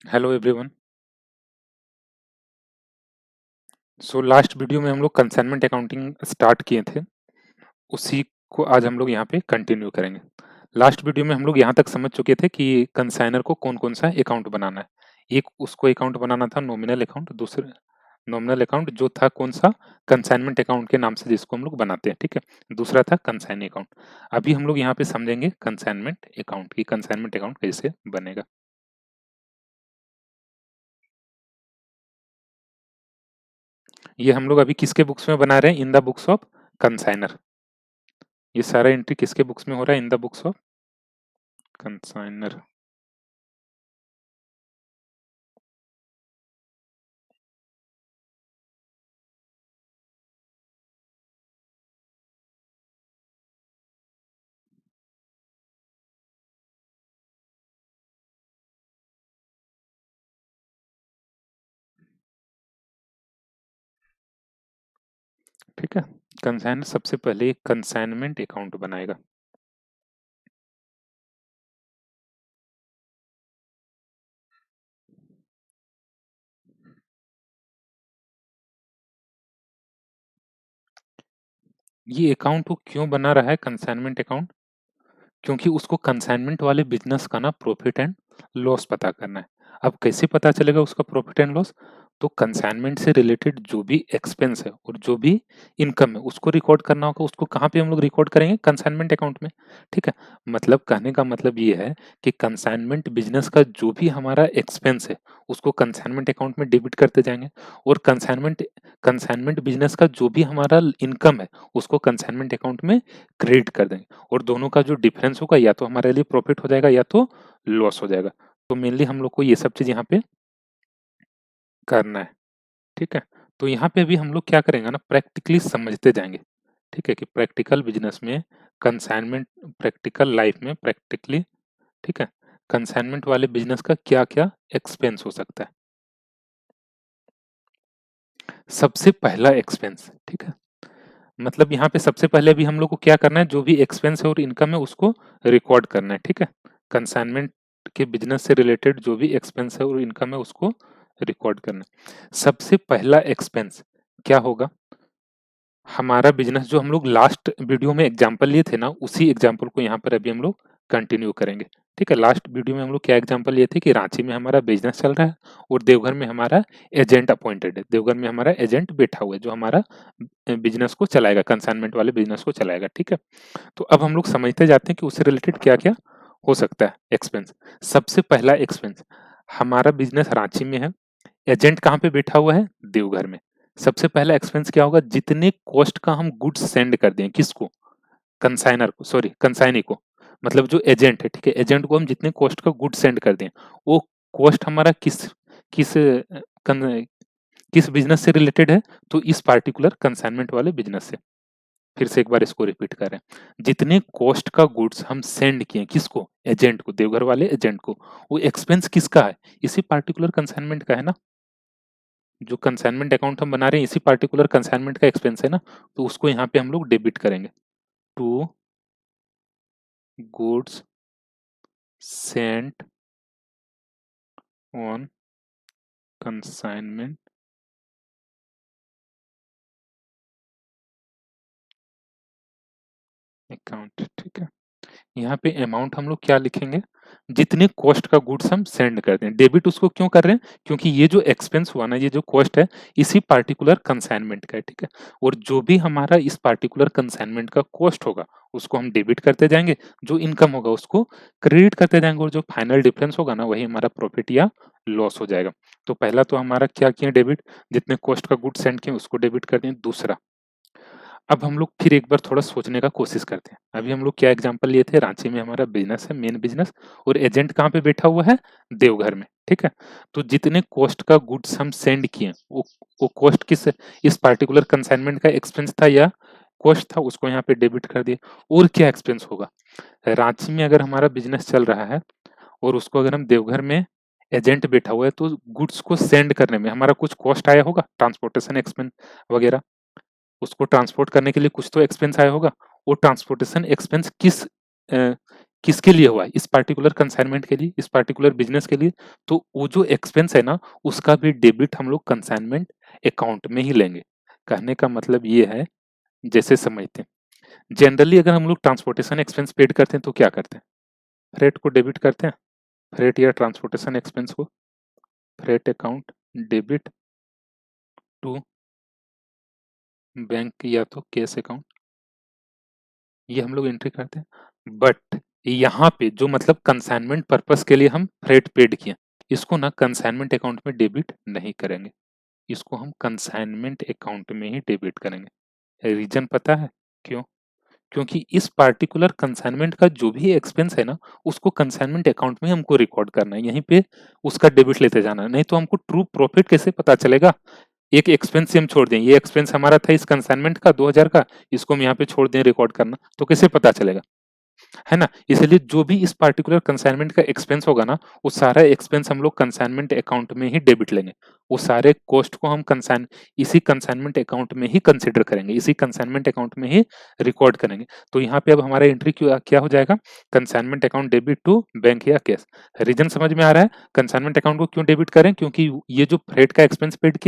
Hello everyone. So last video में हम लोग कंसाइनमेंट अकाउंटिंग स्टार्ट किए थे, उसी को आज हम लोग यहाँ पे कंटिन्यू करेंगे। लास्ट वीडियो में हम लोग यहाँ तक समझ चुके थे कि कंसाइनर को कौन कौन सा अकाउंट बनाना है। एक उसको अकाउंट बनाना था नॉमिनल अकाउंट, दूसरे नॉमिनल अकाउंट जो था कौन सा, कंसाइनमेंट अकाउंट के नाम से जिसको हम लोग बनाते हैं, ठीक है। दूसरा था कंसाइन अकाउंट। अभी हम लोग यहाँ पे समझेंगे कंसाइनमेंट अकाउंट की कंसाइनमेंट अकाउंट कैसे बनेगा। ये हम लोग अभी किसके बुक्स में बना रहे हैं? In the books of consignor. ये सारा एंट्री किसके बुक्स में हो रहा है? In the books of consignor. ठीक है, कंसाइनर सबसे पहले कंसाइनमेंट अकाउंट बनाएगा। ये अकाउंट वो क्यों बना रहा है कंसाइनमेंट अकाउंट? क्योंकि उसको कंसाइनमेंट वाले बिजनेस का ना प्रॉफिट एंड लॉस पता करना है। अब कैसे पता चलेगा उसका प्रॉफिट एंड लॉस? तो कंसाइनमेंट से रिलेटेड जो भी एक्सपेंस है और जो भी इनकम है उसको रिकॉर्ड करना होगा। उसको कहाँ पे हम लोग रिकॉर्ड करेंगे? कंसाइनमेंट अकाउंट में। ठीक है, मतलब कहने का मतलब ये है कि कंसाइनमेंट बिजनेस का जो भी हमारा एक्सपेंस है उसको कंसाइनमेंट अकाउंट में डेबिट करते जाएंगे, और कंसाइनमेंट कंसाइनमेंट बिजनेस का जो भी हमारा इनकम है उसको कंसाइनमेंट अकाउंट में क्रेडिट कर देंगे, और दोनों का जो डिफरेंस होगा या तो हमारे लिए प्रॉफिट हो जाएगा या तो लॉस हो जाएगा। तो मेनली हम लोग को ये सब चीज यहाँ पे करना है। ठीक है, तो यहाँ पे भी हम लोग क्या करेंगे ना, प्रैक्टिकली समझते जाएंगे। ठीक है, कि प्रैक्टिकल बिजनेस में कंसाइनमेंट, प्रैक्टिकल लाइफ में प्रैक्टिकली, ठीक है, कंसाइनमेंट वाले बिजनेस का क्या क्या एक्सपेंस हो सकता है। सबसे पहला एक्सपेंस, ठीक है, मतलब यहाँ पे सबसे पहले भी हम लोग को क्या करना है, जो भी एक्सपेंस है और इनकम है उसको रिकॉर्ड करना है। ठीक है, कंसाइनमेंट के बिजनेस से रिलेटेड जो भी एक्सपेंस है और इनकम है उसको रिकॉर्ड करना है। सबसे पहला एक्सपेंस क्या होगा? हमारा बिजनेस जो हम लोग लास्ट वीडियो में एग्जांपल लिए थे ना, उसी एग्जांपल को यहाँ पर अभी हम लोग कंटिन्यू करेंगे। ठीक है, लास्ट वीडियो में हम लोग क्या एग्जांपल लिए थे कि रांची में हमारा बिजनेस चल रहा है और देवघर में हमारा एजेंट अपॉइंटेड है। देवघर में हमारा एजेंट बैठा हुआ है जो हमारा बिजनेस को चलाएगा, कंसाइनमेंट वाले बिजनेस को चलाएगा। ठीक है, तो अब हम लोग समझते जाते हैं कि उससे रिलेटेड क्या क्या हो सकता है एक्सपेंस। सबसे पहला एक्सपेंस, हमारा बिजनेस रांची में है, एजेंट कहाँ पे बैठा हुआ है? देवघर में। सबसे पहला एक्सपेंस क्या होगा? जितने कॉस्ट का हम गुड्स सेंड कर दें, किसको? कंसाइनर को, सॉरी कंसाइनी को, मतलब जो एजेंट है। ठीक है, एजेंट को हम जितने कॉस्ट का गुड सेंड कर दें, वो कॉस्ट हमारा किस किस कन, किस बिजनेस से रिलेटेड है? तो इस पार्टिकुलर कंसाइनमेंट वाले बिजनेस से। फिर से एक बार इसको रिपीट कर रहे हैं, जितने कॉस्ट का गुड्स हम सेंड किए, किसको? एजेंट को, देवघर वाले एजेंट को, वो एक्सपेंस किसका है? इसी पार्टिकुलर कंसाइनमेंट का है ना। जो कंसाइनमेंट अकाउंट हम बना रहे हैं इसी पार्टिकुलर कंसाइनमेंट का एक्सपेंस है ना, तो उसको यहाँ पे हम लोग डेबिट करेंगे। To goods sent on consignment account. ठीक है, यहाँ पे अमाउंट हम लोग क्या लिखेंगे? जितने कॉस्ट का गुड्स हम सेंड करते हैं। डेबिट उसको क्यों कर रहे हैं? क्योंकि ये जो एक्सपेंस हुआ ना, ये जो कॉस्ट है इसी पार्टिकुलर कंसाइनमेंट का है। ठीक है, और जो भी हमारा इस पार्टिकुलर कंसाइनमेंट का कॉस्ट होगा उसको हम डेबिट करते जाएंगे, जो इनकम होगा उसको क्रेडिट करते जाएंगे, और जो फाइनल डिफरेंस होगा ना वही हमारा प्रॉफिट या लॉस हो जाएगा। तो पहला तो हमारा क्या किया? डेबिट। जितने कॉस्ट का गुड सेंड किए उसको डेबिट कर दें। दूसरा, अब हम लोग फिर एक बार थोड़ा सोचने का कोशिश करते हैं। अभी हम लोग क्या एग्जांपल लिए थे? रांची में हमारा बिजनेस है, मेन बिजनेस, और एजेंट कहाँ पे बैठा हुआ है? देवघर में। ठीक है, तो जितने कॉस्ट का गुड्स हम सेंड किए वो कॉस्ट किस, इस पार्टिकुलर कंसाइनमेंट का एक्सपेंस था या कॉस्ट था, उसको यहाँ पे डेबिट कर दिए। और क्या एक्सपेंस होगा? रांची में अगर हमारा बिजनेस चल रहा है और उसको अगर हम देवघर में एजेंट बैठा हुआ है, तो गुड्स को सेंड करने में हमारा कुछ कॉस्ट आया होगा, ट्रांसपोर्टेशन एक्सपेंस वगैरह। उसको ट्रांसपोर्ट करने के लिए कुछ तो एक्सपेंस आया होगा। वो ट्रांसपोर्टेशन एक्सपेंस किस किसके लिए हुआ है? इस पार्टिकुलर कंसाइनमेंट के लिए, इस पार्टिकुलर बिजनेस के लिए। तो वो जो एक्सपेंस है ना, उसका भी डेबिट हम लोग कंसाइनमेंट अकाउंट में ही लेंगे। कहने का मतलब ये है, जैसे समझते हैं, जनरली अगर हम लोग ट्रांसपोर्टेशन एक्सपेंस पेड करते हैं तो क्या करते हैं? फ्रेट को डेबिट करते हैं, फ्रेट या ट्रांसपोर्टेशन एक्सपेंस को freight account debit to bank या तो कैश अकाउंट, ये हम लोग एंट्री करते हैं। बट यहाँ पे जो मतलब कंसाइनमेंट पर्पस के लिए हम फ्रेट पेड किए, इसको ना कंसाइनमेंट अकाउंट में डेबिट नहीं करेंगे, इसको हम कंसाइनमेंट अकाउंट में ही डेबिट करेंगे। रीजन पता है क्यों? क्योंकि इस पार्टिकुलर कंसाइनमेंट का जो भी एक्सपेंस है ना, उसको कंसाइनमेंट अकाउंट में हमको रिकॉर्ड करना है, यहीं पे उसका डेबिट लेते जाना है। नहीं तो हमको ट्रू प्रॉफिट कैसे पता चलेगा? एक एक्सपेंस हम छोड़ दें, ये एक्सपेंस हमारा था इस कंसाइनमेंट का 2000 का, इसको हम यहाँ पे छोड़ दें रिकॉर्ड करना, तो कैसे पता चलेगा? है ना? इसलिए जो भी इस पार्टिकुलर कंसाइनमेंट का एक्सपेंस होगा ना, वो सारा एक्सपेंस हम लोग कंसाइनमेंट अकाउंट में ही डेबिट लेंगे। वो सारे कॉस्ट को हम इसी कंसाइनमेंट अकाउंट में ही कंसीडर करेंगे, इसी कंसाइनमेंट अकाउंट में ही रिकॉर्ड करेंगे। तो यहाँ पे अब हमारा एंट्री क्या हो जाएगा? Consignment account debit to bank या कैश। रीजन समझ में आ रहा है? कंसाइनमेंट अकाउंट को क्यों डेबिट करें? क्योंकि ये जो फ्रेट का एक्सपेंस पेड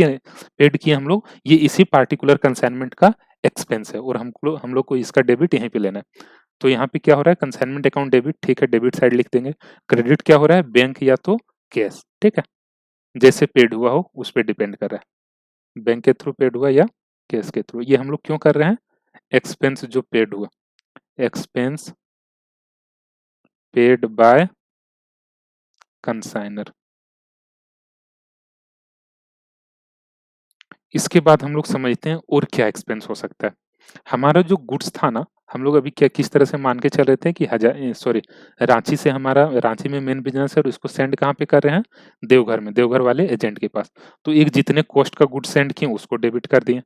किए हम लोग, ये इसी पार्टिकुलर कंसाइनमेंट का एक्सपेंस है और हम लोग को इसका डेबिट यहीं पे लेना है। तो यहाँ पे क्या हो रहा है? कंसाइनमेंट अकाउंट डेबिट, ठीक है, डेबिट साइड लिख देंगे। क्रेडिट क्या हो रहा है? बैंक या तो कैश, ठीक है, जैसे पेड हुआ हो उस पर डिपेंड कर रहा है, बैंक के थ्रू पेड हुआ या कैश के थ्रू। ये हम लोग क्यों कर रहे हैं? एक्सपेंस जो पेड हुआ, एक्सपेंस पेड बाय कंसाइनर। इसके बाद हम लोग समझते हैं और क्या एक्सपेंस हो सकता है। हमारा जो गुड्स था ना, हम लोग अभी क्या किस तरह से मान के चल रहे थे कि रांची से हमारा, रांची में मेन बिजनेस है और इसको सेंड कहाँ पे कर रहे हैं? देवघर में, देवघर वाले एजेंट के पास। तो एक जितने कॉस्ट का गुड्स सेंड किए उसको डेबिट कर दिए।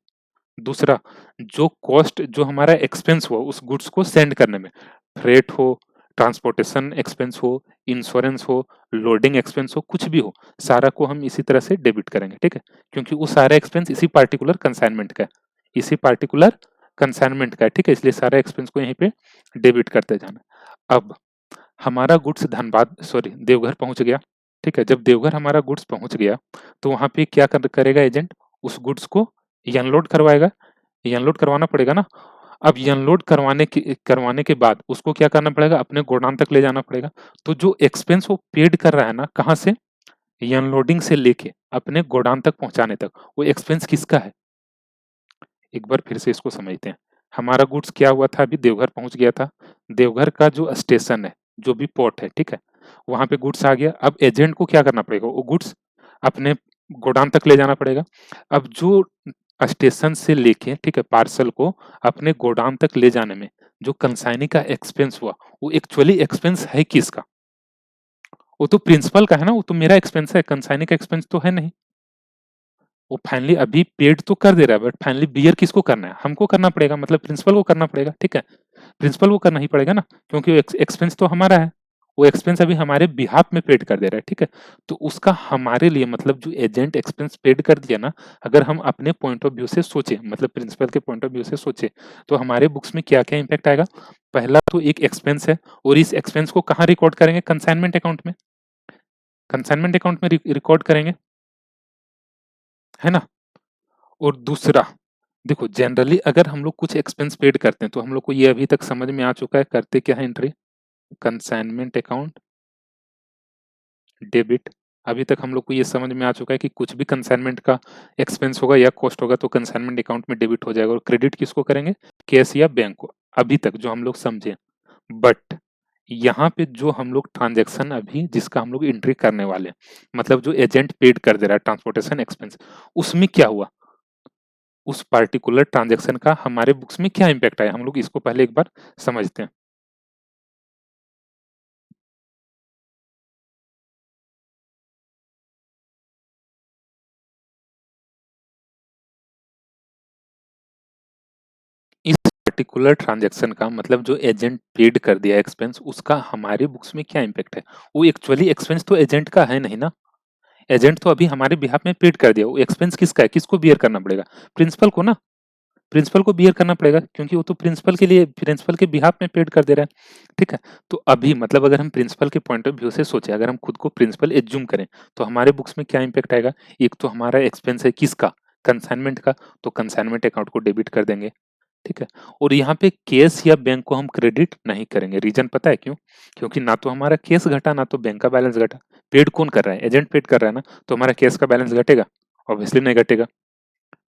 दूसरा, जो कॉस्ट जो हमारा एक्सपेंस हुआ उस गुड्स को सेंड करने में, फ्रेट हो, ट्रांसपोर्टेशन एक्सपेंस हो, इंश्योरेंस हो, लोडिंग एक्सपेंस हो, कुछ भी हो, सारा को हम इसी तरह से डेबिट करेंगे, ठीक है, क्योंकि वो सारा एक्सपेंस इसी पार्टिकुलर कंसाइनमेंट का है, इसी पार्टिकुलर कंसाइनमेंट का है, ठीक है, इसलिए सारा एक्सपेंस को यहीं पे डेबिट करते जाना। अब हमारा गुड्स देवघर पहुंच गया, ठीक है, जब देवघर हमारा गुड्स पहुंच गया तो वहां पे क्या करेगा एजेंट? उस गुड्स को अनलोड करवाएगा, अनलोड करवाना पड़ेगा ना। अब अनलोड करवाने के बाद उसको क्या करना पड़ेगा? अपने गोडाउन तक ले जाना पड़ेगा। तो जो एक्सपेंस वो पेड कर रहा है ना, कहाँ से? अनलोडिंग से लेके अपने गोडाउन तक पहुंचाने तक, वो एक्सपेंस किसका है? एक बार फिर से इसको समझते हैं। हमारा गुड्स क्या हुआ था? अभी देवघर पहुंच गया था, देवघर का जो स्टेशन है, जो भी पोर्ट है, ठीक है, वहां पे गुड्स आ गया। अब एजेंट को क्या करना पड़ेगा? वो गुड्स अपने गोडाउन तक ले जाना पड़ेगा। अब जो स्टेशन से लेके, ठीक है, पार्सल को अपने गोडाउन तक ले जाने में जो कंसाइनी का एक्सपेंस हुआ, वो एक्चुअली एक्सपेंस है किसका? वो तो प्रिंसिपल का है ना, वो तो मेरा एक्सपेंस है, कंसाइनी का एक्सपेंस तो है नहीं। वो फाइनली अभी पेड तो कर दे रहा है, बट फाइनली बियर किसको करना है? हमको करना पड़ेगा, मतलब प्रिंसिपल को करना पड़ेगा, ठीक है, प्रिंसिपल को करना ही पड़ेगा ना, क्योंकि वो एक्सपेंस तो हमारा है, वो एक्सपेंस अभी हमारे बिहाफ में पेड कर दे रहा है, ठीक है। तो उसका हमारे लिए मतलब जो एजेंट एक्सपेंस पेड कर दिया ना, अगर हम अपने पॉइंट ऑफ व्यू से सोचे, मतलब प्रिंसिपल के पॉइंट ऑफ व्यू से सोचे, तो हमारे बुक्स में क्या क्या इंपैक्ट आएगा? पहला तो एक एक्सपेंस है, और इस एक्सपेंस को कहाँ रिकॉर्ड करेंगे? कंसाइनमेंट अकाउंट में, कंसाइनमेंट अकाउंट में रिकॉर्ड करेंगे, है ना। और दूसरा, देखो जनरली अगर हम लोग कुछ एक्सपेंस पेड करते हैं तो हम लोग को ये अभी तक समझ में आ चुका है, करते क्या है एंट्री? Consignment account debit. अभी तक हम लोग को ये समझ में आ चुका है कि कुछ भी कंसाइनमेंट का एक्सपेंस होगा या कॉस्ट होगा तो कंसाइनमेंट अकाउंट में डेबिट हो जाएगा, और क्रेडिट किसको करेंगे? कैश या बैंक को, अभी तक जो हम लोग समझे। बट यहाँ पे जो हम लोग ट्रांजेक्शन अभी जिसका हम लोग एंट्री करने वाले हैं, मतलब जो एजेंट पेड कर दे रहा है ट्रांसपोर्टेशन एक्सपेंस, उसमें क्या हुआ? उस पार्टिकुलर ट्रांजेक्शन का हमारे बुक्स में क्या इम्पैक्ट आया? हम लोग इसको पहले एक बार समझते हैं। इस पार्टिकुलर ट्रांजेक्शन का मतलब जो एजेंट पेड कर दिया एक्सपेंस, उसका हमारे बुक्स में क्या इम्पैक्ट है? वो एक्चुअली एक्सपेंस तो एजेंट का है नहीं ना, एजेंट तो अभी हमारे बिहाफ में पेड कर दिया, वो एक्सपेंस किसका है? किसको बियर करना पड़ेगा? प्रिंसिपल को ना। प्रिंसिपल को बियर करना पड़ेगा, क्योंकि वो तो प्रिंसिपल के लिए, प्रिंसिपल के बिहाफ में पेड कर दे रहा है, ठीक है। तो अभी मतलब अगर हम प्रिंसिपल के पॉइंट ऑफ व्यू से सोचे, अगर हम खुद को प्रिंसिपल एज्यूम करें, तो हमारे बुक्स में क्या इम्पैक्ट आएगा? एक तो हमारा एक्सपेंस है किसका? कंसाइनमेंट का, तो कंसाइनमेंट अकाउंट को डेबिट कर देंगे, ठीक है। और यहाँ पे केस या बैंक को हम क्रेडिट नहीं करेंगे। रीजन पता है क्यों? क्योंकि ना तो हमारा केस घटा, ना तो बैंक का बैलेंस घटा। पेड कौन कर रहा है? एजेंट पेड कर रहा है ना, तो हमारा केस का बैलेंस घटेगा? ऑब्वियसली नहीं घटेगा।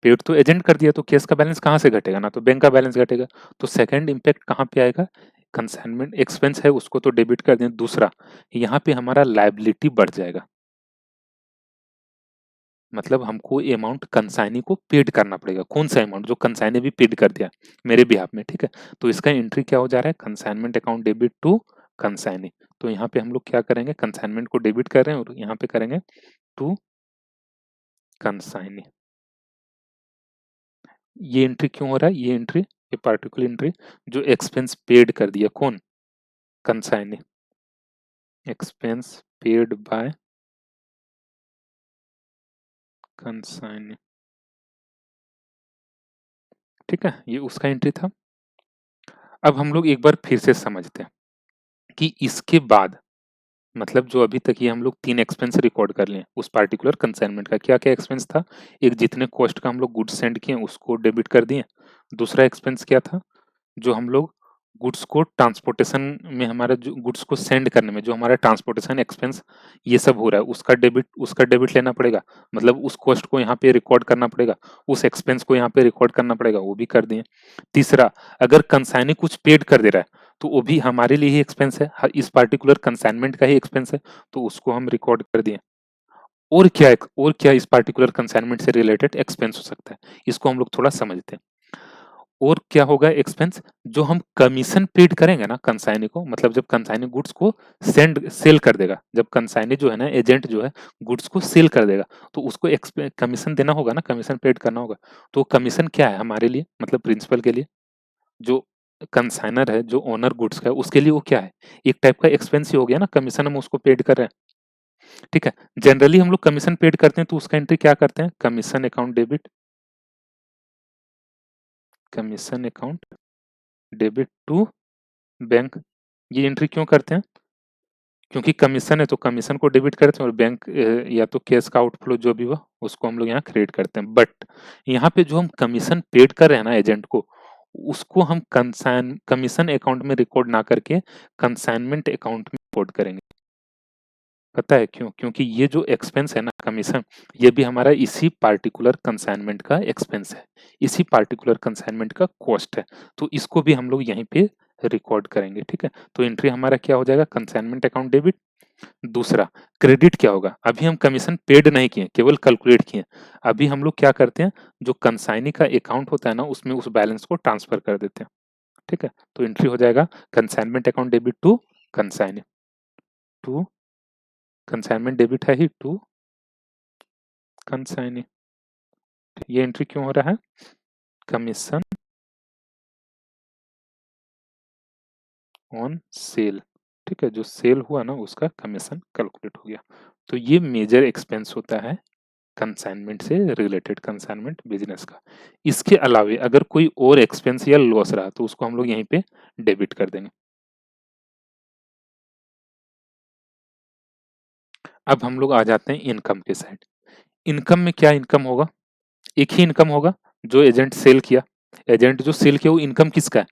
पेड तो एजेंट कर दिया, तो केस का बैलेंस कहाँ से घटेगा? ना तो बैंक का बैलेंस घटेगा। तो सेकंड इम्पैक्ट कहाँ पे आएगा? कंसाइनमेंट एक्सपेंस है उसको तो डेबिट कर दें। दूसरा, यहाँ पे हमारा लायबिलिटी बढ़ जाएगा, मतलब हमको अमाउंट कंसाइनी को पेड करना पड़ेगा। कौन सा अमाउंट? जो कंसाइनी भी पेड कर दिया मेरे बिहाफ में, ठीक है। तो इसका एंट्री क्या हो जा रहा है? Consignment account debit to consignee. तो यहाँ पे हम लोग क्या करेंगे? कंसाइनमेंट को डेबिट कर रहे हैं और यहाँ पे करेंगे टू कंसाइनी। ये एंट्री क्यों हो रहा है? ये एंट्री, ये पार्टिकुलर एंट्री जो एक्सपेंस पेड कर दिया, कौन? Consignee. Expense paid by consignee, ठीक है, ये उसका एंट्री था। अब हम लोग एक बार फिर से समझते हैं कि इसके बाद, मतलब जो अभी तक ये हम लोग 3 एक्सपेंस रिकॉर्ड कर लिए उस पार्टिकुलर कंसाइनमेंट का, क्या-क्या एक्सपेंस था? एक, जितने कॉस्ट का हम लोग गुड्स सेंड किए उसको डेबिट कर दिए। दूसरा एक्सपेंस क्या था? जो हम लोग गुड्स को ट्रांसपोर्टेशन में, हमारा जो गुड्स को सेंड करने में जो हमारा ट्रांसपोर्टेशन एक्सपेंस ये सब हो रहा है, उसका डेबिट लेना पड़ेगा। मतलब उस कॉस्ट को यहाँ पे रिकॉर्ड करना पड़ेगा, उस एक्सपेंस को यहाँ पे रिकॉर्ड करना पड़ेगा, वो भी कर दिए। तीसरा, अगर कंसाइनी कुछ पेड कर दे रहा है तो वो भी हमारे लिए ही एक्सपेंस है, इस पार्टिकुलर कंसाइनमेंट का ही एक्सपेंस है, तो उसको हम रिकॉर्ड कर दिए। और क्या इस पार्टिकुलर कंसाइनमेंट से रिलेटेड एक्सपेंस हो सकता है, इसको हम लोग थोड़ा समझते हैं। और क्या होगा एक्सपेंस? जो हम कमीशन पेड करेंगे ना कंसाइनी को, मतलब जब कंसाइनी गुड्स को सेल कर देगा, जब कंसाइनी जो है ना, एजेंट जो है, गुड्स को सेल कर देगा, तो उसको कमीशन देना होगा ना, कमीशन पेड करना होगा। तो कमीशन क्या है हमारे लिए, मतलब प्रिंसिपल के लिए? जो कंसाइनर है, जो ओनर गुड्स का है, उसके लिए वो क्या है? एक टाइप का एक्सपेंस ही हो गया ना, कमीशन हम उसको पेड कर रहे हैं, ठीक है। जनरली हम लोग कमीशन पेड करते हैं तो उसका एंट्री क्या करते हैं? Commission account debit, commission account debit to bank. ये एंट्री क्यों करते हैं? क्योंकि कमीशन है तो कमीशन को डेबिट करते हैं, और बैंक या तो कैश का आउटफ्लो जो भी हो उसको हम लोग यहाँ क्रिएट करते हैं। बट यहाँ पे जो हम कमीशन पेड कर रहे हैं ना एजेंट को, उसको हम कमीशन अकाउंट में रिकॉर्ड ना करके कंसाइनमेंट अकाउंट में रिकॉर्ड करेंगे। पता है क्यों? क्योंकि ये जो एक्सपेंस है ना कमीशन, ये भी हमारा इसी पार्टिकुलर कंसाइनमेंट का एक्सपेंस है, इसी पार्टिकुलर कंसाइनमेंट का कॉस्ट है, तो इसको भी हम लोग यहीं पे रिकॉर्ड करेंगे, ठीक है। तो एंट्री हमारा क्या हो जाएगा? Consignment account debit. दूसरा, क्रेडिट क्या होगा? अभी हम कमीशन पेड नहीं किए, केवल कैलकुलेट किए। अभी हम लोग क्या करते हैं? जो कंसाइनी का अकाउंट होता है ना, उसमें उस बैलेंस को ट्रांसफर कर देते हैं, ठीक है। तो एंट्री हो जाएगा consignment account debit to consignee, to consignment debit है ही, टू कंसाइनी। ये एंट्री क्यों हो रहा है? कमीशन ऑन सेल, ठीक है, जो सेल हुआ ना उसका कमीशन कैलकुलेट हो गया। तो ये मेजर एक्सपेंस होता है कंसाइनमेंट से रिलेटेड, कंसाइनमेंट बिजनेस का। इसके अलावे अगर कोई और एक्सपेंस या लॉस रहा तो उसको हम लोग यहीं पे डेबिट कर देंगे। अब हम लोग आ जाते हैं इनकम के साइड। इनकम में क्या इनकम होगा? एक ही इनकम होगा, जो एजेंट सेल किया। एजेंट जो सेल किया वो इनकम किसका है?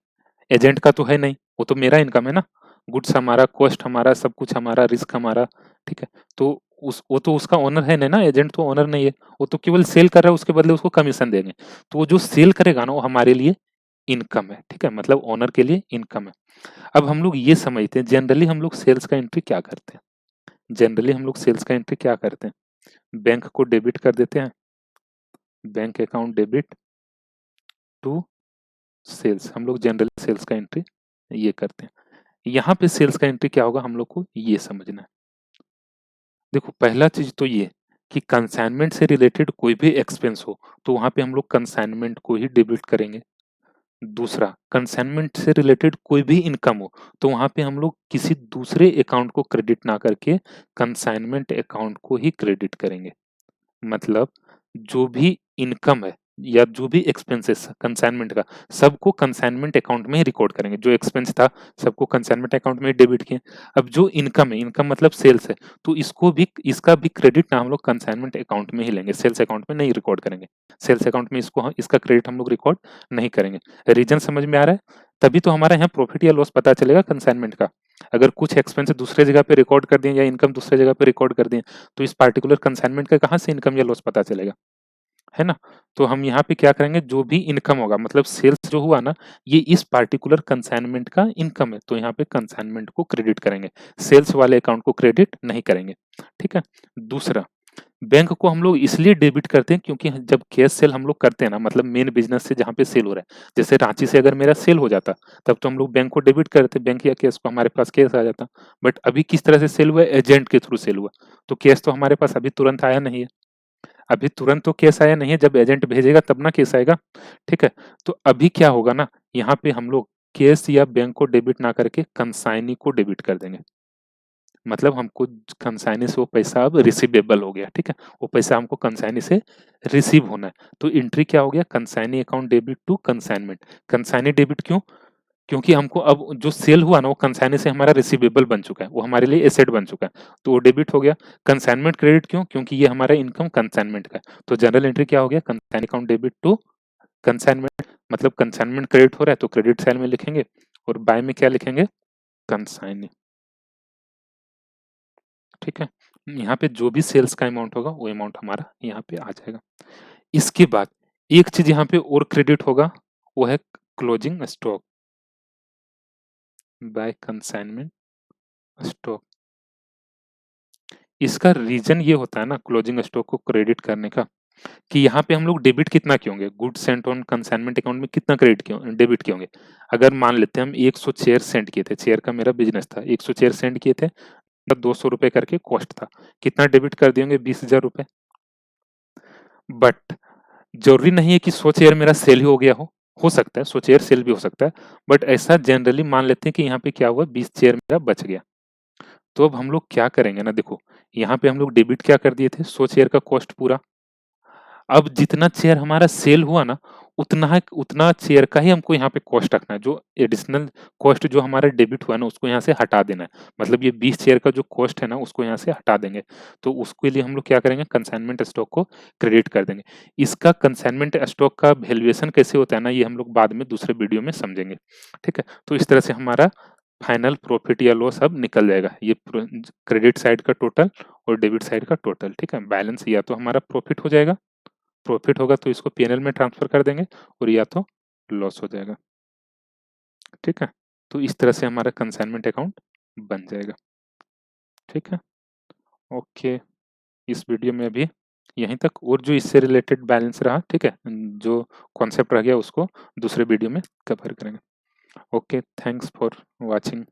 एजेंट का तो है नहीं, वो तो मेरा इनकम है ना। गुड्स हमारा, कॉस्ट हमारा, सब कुछ हमारा, रिस्क हमारा, ठीक है। तो वो तो उसका ओनर है नहीं ना, एजेंट तो ओनर नहीं है, वो तो केवल सेल कर रहा है, उसके बदले उसको कमीशन देंगे। तो वो जो सेल करेगा ना वो हमारे लिए इनकम है, ठीक है, मतलब ओनर के लिए इनकम है। अब हम लोग ये समझते हैं, जनरली हम लोग सेल्स का एंट्री क्या करते हैं? जनरली हम लोग सेल्स का एंट्री क्या करते हैं? बैंक को डेबिट कर देते हैं, bank account debit to sales. हम लोग जनरली सेल्स का एंट्री ये करते हैं। यहाँ पे सेल्स का एंट्री क्या होगा हम लोग को ये समझना है। देखो, पहला चीज तो ये कि कंसाइनमेंट से रिलेटेड कोई भी एक्सपेंस हो तो वहां पे हम लोग कंसाइनमेंट को ही डेबिट करेंगे। दूसरा, कंसाइनमेंट से रिलेटेड कोई भी इनकम हो तो वहां पे हम लोग किसी दूसरे अकाउंट को क्रेडिट ना करके कंसाइनमेंट अकाउंट को ही क्रेडिट करेंगे। मतलब जो भी इनकम है या जो भी एक्सपेंसेस कंसाइनमेंट का, सबको कंसाइनमेंट अकाउंट में ही रिकॉर्ड करेंगे। जो एक्सपेंस था सबको कंसाइनमेंट अकाउंट में डेबिट किए। अब जो इनकम है, इनकम मतलब सेल्स है, तो इसको भी, इसका भी क्रेडिट ना हम लोग कंसाइनमेंट अकाउंट में ही लेंगे, सेल्स अकाउंट में नहीं रिकॉर्ड करेंगे। सेल्स अकाउंट में इसको इसका क्रेडिट हम लोग रिकॉर्ड नहीं करेंगे। रीजन समझ में आ रहा है? तभी तो हमारा यहाँ प्रॉफिट या लॉस पता चलेगा कंसाइनमेंट का। अगर कुछ एक्सपेंस दूसरे जगह पे रिकॉर्ड कर दिए या इनकम दूसरे जगह पे रिकॉर्ड कर दिए, तो इस पार्टिकुलर कंसाइनमेंट का कहाँ से इनकम या लॉस पता चलेगा, है ना? तो हम यहाँ पे क्या करेंगे, जो भी इनकम होगा, मतलब सेल्स जो हुआ ना, ये इस पार्टिकुलर कंसाइनमेंट का इनकम है, तो यहाँ पे कंसाइनमेंट को क्रेडिट करेंगे, सेल्स वाले अकाउंट को क्रेडिट नहीं करेंगे। ठीक है। दूसरा, बैंक को हम लोग इसलिए डेबिट करते हैं क्योंकि जब कैश सेल हम लोग करते हैं ना, मतलब मेन बिजनेस से जहाँ पे सेल हो रहा है, जैसे रांची से अगर मेरा सेल हो जाता, तब तो हम लोग बैंक को डेबिट करते, बैंक या कैश को, हमारे पास कैश आ जाता। बट अभी किस तरह से सेल हुआ है, एजेंट के थ्रू सेल हुआ, तो कैश तो हमारे पास अभी तुरंत आया नहीं है। अभी तुरंत तो केस आया नहीं है, जब एजेंट भेजेगा तब ना केस आएगा। ठीक है। तो अभी क्या होगा ना, यहाँ पे हम लोग केस या बैंक को डेबिट ना करके कंसाइनी को डेबिट कर देंगे। मतलब हमको कंसाइनी से वो पैसा अब रिसीवेबल हो गया। ठीक है। वो पैसा हमको कंसाइनी से रिसीव होना है। तो एंट्री क्या हो गया, consignee account debit to consignment. Consignee debit क्यों? क्योंकि हमको अब जो सेल हुआ ना, वो कंसाइनी से हमारा रिसीवेबल बन चुका है, वो हमारे लिए एसेट बन चुका है, तो वो डेबिट हो गया। कंसाइनमेंट क्रेडिट क्यों? क्योंकि ये हमारा इनकम कंसाइनमेंट का है, तो जनरल एंट्री क्या हो गया, consignee account debit to consignment. मतलब कंसाइनमेंट क्रेडिट हो रहा है तो क्रेडिट साइड में लिखेंगे, और बाय में क्या लिखेंगे, कंसाइनी। ठीक है। यहाँ पे जो भी सेल्स का अमाउंट होगा वो अमाउंट हमारा यहाँ पे आ जाएगा। इसके बाद एक चीज यहाँ पे और क्रेडिट होगा, वो है closing stock by consignment stock. इसका रीजन ये होता है ना क्लोजिंग स्टॉक को क्रेडिट करने का, कि यहाँ पे हम लोग डेबिट कितना किए होंगे, good Saint on consignment account में कितना क्रेडिट किए, डेबिट किए होंगे। अगर मान लेते हैं हम 100 चेयर सेंड किए थे, चेयर का मेरा बिजनेस था, 100 चेयर सेंड किए थे, 200 रुपए करके कॉस्ट था, कितना डेबिट कर दिए होंगे, 20,000 रुपए। बट जरूरी नहीं है कि 100 चेयर मेरा सेल ही हो गया हो सकता है 100 चेयर सेल भी हो सकता है, बट ऐसा जनरली मान लेते हैं कि यहाँ पे क्या हुआ, 20 चेयर मेरा बच गया। तो अब हम लोग क्या करेंगे ना, देखो यहाँ पे हम लोग डेबिट क्या कर दिए थे, 100 चेयर का कॉस्ट पूरा। अब जितना चेयर हमारा सेल हुआ ना, उतना चेयर का ही हमको यहाँ पे कॉस्ट रखना है, जो एडिशनल कॉस्ट जो हमारा डेबिट हुआ है ना, उसको यहाँ से हटा देना है। मतलब ये 20 चेयर का जो कॉस्ट है ना, उसको यहाँ से हटा देंगे। तो उसके लिए हम लोग क्या करेंगे, कंसाइनमेंट स्टॉक को क्रेडिट कर देंगे। इसका कंसाइनमेंट स्टॉक का वैल्यूएशन कैसे होता है ना, ये हम लोग बाद में दूसरे वीडियो में समझेंगे। ठीक है। तो इस तरह से हमारा फाइनल प्रॉफिट या लॉस अब निकल जाएगा, ये क्रेडिट साइड का टोटल और डेबिट साइड का टोटल। ठीक है। बैलेंस या तो हमारा प्रॉफिट हो जाएगा, प्रॉफिट होगा तो इसको पीएनएल में ट्रांसफर कर देंगे, और या तो लॉस हो जाएगा। ठीक है। तो इस तरह से हमारा कंसाइनमेंट अकाउंट बन जाएगा। ठीक है। ओके। इस वीडियो में अभी यहीं तक, और जो इससे रिलेटेड बैलेंस रहा, ठीक है, जो कॉन्सेप्ट रह गया उसको दूसरे वीडियो में कवर करेंगे। Okay, thanks for watching.